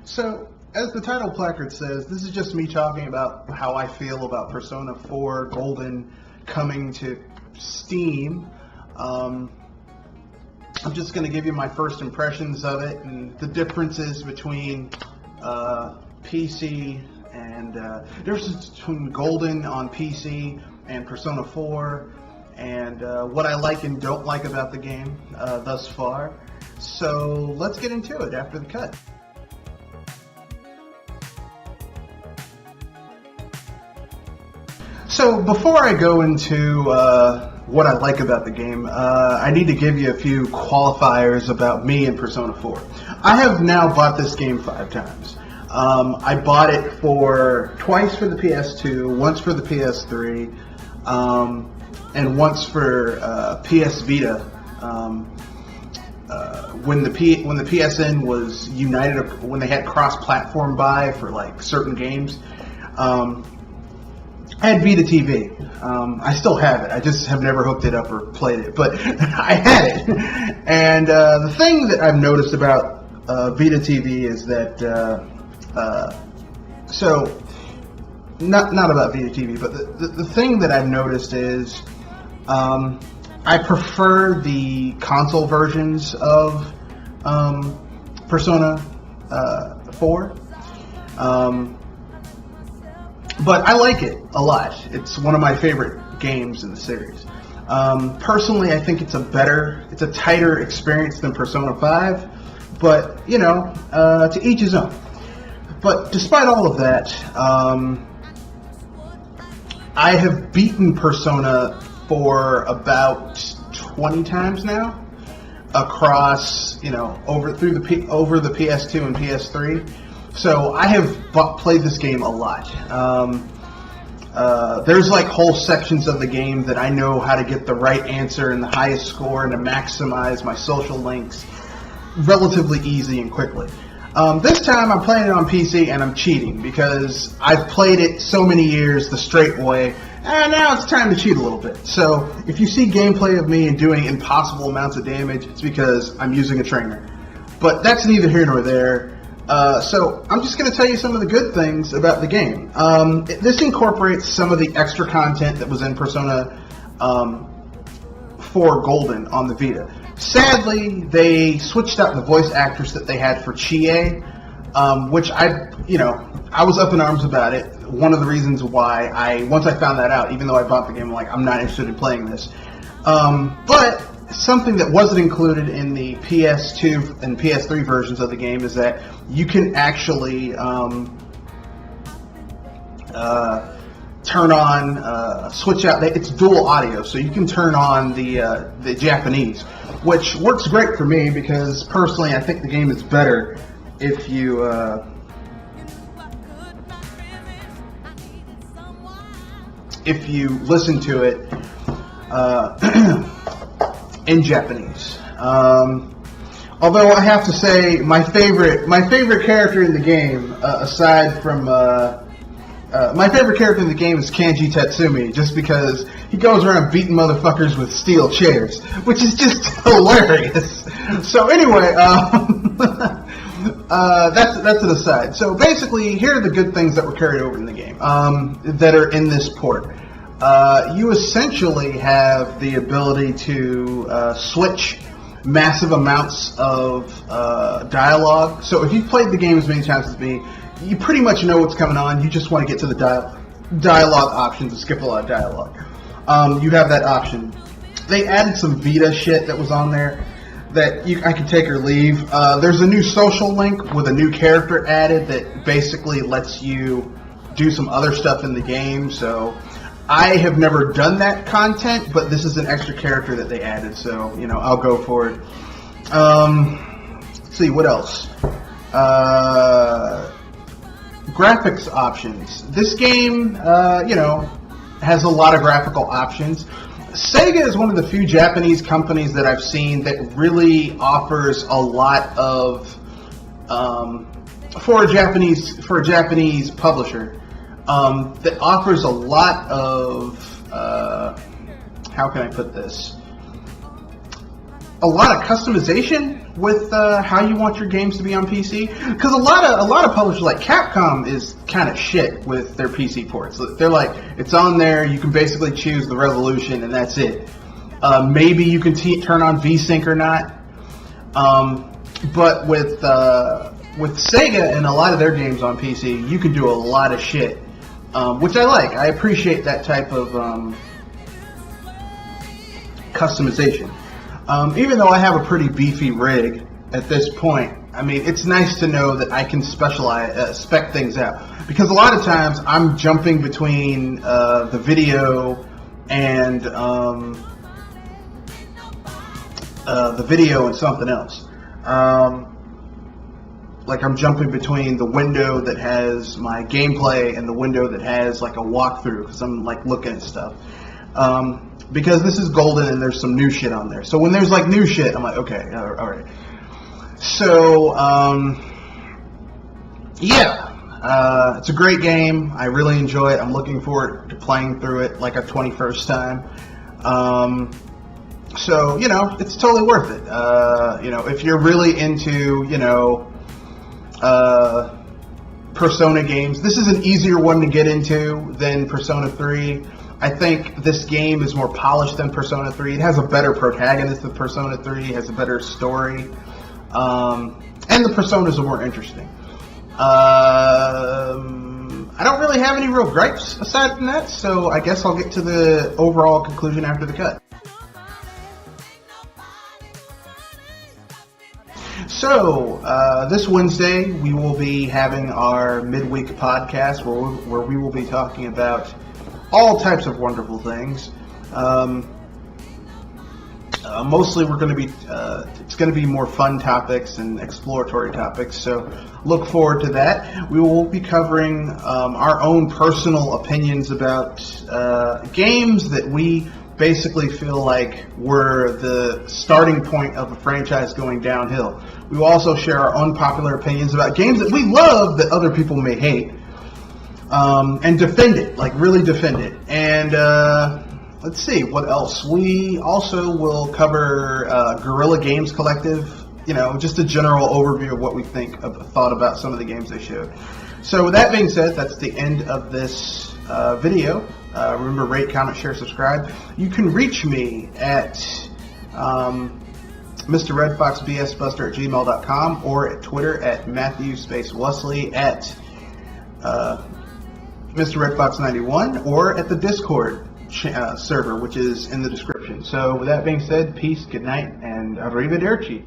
So, as the title placard says, this is just me talking about how I feel about Persona 4 Golden coming to Steam. I'm just going to give you my first impressions of it and the differences between PC and differences between Golden on PC and Persona 4, and what I like and don't like about the game thus far. So let's get into it after the cut. So before I go into what I like about the game, I need to give you a few qualifiers about me and Persona 4. I have now bought this game 5 times. I bought it twice for the PS2, once for the PS3, and once for PS Vita. When the PSN was united, when they had cross-platform buy for like certain games. I had Vita TV. I still have it. I just have never hooked it up or played it, but I had it. And the thing that I've noticed about Vita TV is that, not about Vita TV, but the thing that I've noticed is I prefer the console versions of Persona 4. But I like it a lot. It's one of my favorite games in the series. Personally, I think it's a tighter experience than Persona 5, but, you know, to each his own. But despite all of that, I have beaten Persona 4 about 20 times now, across, you know, over the PS2 and PS3. So I have played this game a lot. There's like whole sections of the game that I know how to get the right answer and the highest score and to maximize my social links relatively easy and quickly. This time I'm playing it on PC and I'm cheating because I've played it so many years the straight way, and now it's time to cheat a little bit. So if you see gameplay of me and doing impossible amounts of damage, it's because I'm using a trainer. But that's neither here nor there. So I'm just going to tell you some of the good things about the game. This incorporates some of the extra content that was in Persona 4 Golden on the Vita. Sadly, they switched out the voice actress that they had for Chie, which I was up in arms about it. One of the reasons why once I found that out, even though I bought the game, I'm not interested in playing this. But something that wasn't included in the PS2 and PS3 versions of the game is that you can actually turn on, switch out. It's dual audio, so you can turn on the Japanese, which works great for me because personally I think the game is better if you listen to it in Japanese. Although I have to say, my favorite character in the game, my favorite character in the game is Kanji Tatsumi, just because he goes around beating motherfuckers with steel chairs, which is just hilarious. So anyway, that's an aside. So basically, here are the good things that were carried over in the game that are in this port. You essentially have the ability to switch massive amounts of dialogue. So if you've played the game as many times as me, you pretty much know what's coming on. You just want to get to the dialogue options and skip a lot of dialogue. You have that option. They added some Vita shit that was on there that I can take or leave. There's a new social link with a new character added that basically lets you do some other stuff in the game. So I have never done that content, but this is an extra character that they added, so, you know, I'll go for it. Let's see, what else? Graphics options. This game, has a lot of graphical options. Sega is one of the few Japanese companies that I've seen that really offers a lot of, for a Japanese publisher, that offers a lot of, how can I put this? A lot of customization with how you want your games to be on PC, because a lot of publishers like Capcom is kind of shit with their PC ports. They're like, it's on there, you can basically choose the resolution and that's it. Maybe you can turn on VSync or not. But with Sega and a lot of their games on PC, you can do a lot of shit, which I like. I appreciate that type of customization. Even though I have a pretty beefy rig at this point, I mean, it's nice to know that I can spec things out. Because a lot of times I'm jumping between the video and something else. Like I'm jumping between the window that has my gameplay and the window that has like a walkthrough, because I'm like looking at stuff. Because this is golden and there's some new shit on there. So when there's like new shit, I'm like, okay, all right. So, yeah, it's a great game. I really enjoy it. I'm looking forward to playing through it like a 21st time. So, you know, it's totally worth it. You know, if you're really into, you know, Persona games, this is an easier one to get into than Persona 3. I think this game is more polished than Persona 3. It has a better protagonist than Persona 3. It has a better story. And the personas are more interesting. I don't really have any real gripes aside from that, so I guess I'll get to the overall conclusion after the cut. So, this Wednesday we will be having our midweek podcast where we will be talking about all types of wonderful things. Mostly we're going to be, it's going to be more fun topics and exploratory topics, so look forward to that. We will be covering our own personal opinions about games that we basically feel like were the starting point of a franchise going downhill. We will also share our unpopular opinions about games that we love that other people may hate. And defend it, like really defend it. And let's see, what else? We also will cover Guerrilla Games Collective, you know, just a general overview of what we thought about some of the games they showed. So with that being said, that's the end of this video. Remember, rate, comment, share, subscribe. You can reach me at mrredfoxbsbuster at gmail.com or at Twitter at Matthew_Wesley at mrredfox91 or at the Discord server, which is in the description. So with that being said, peace, good night, and arrivederci.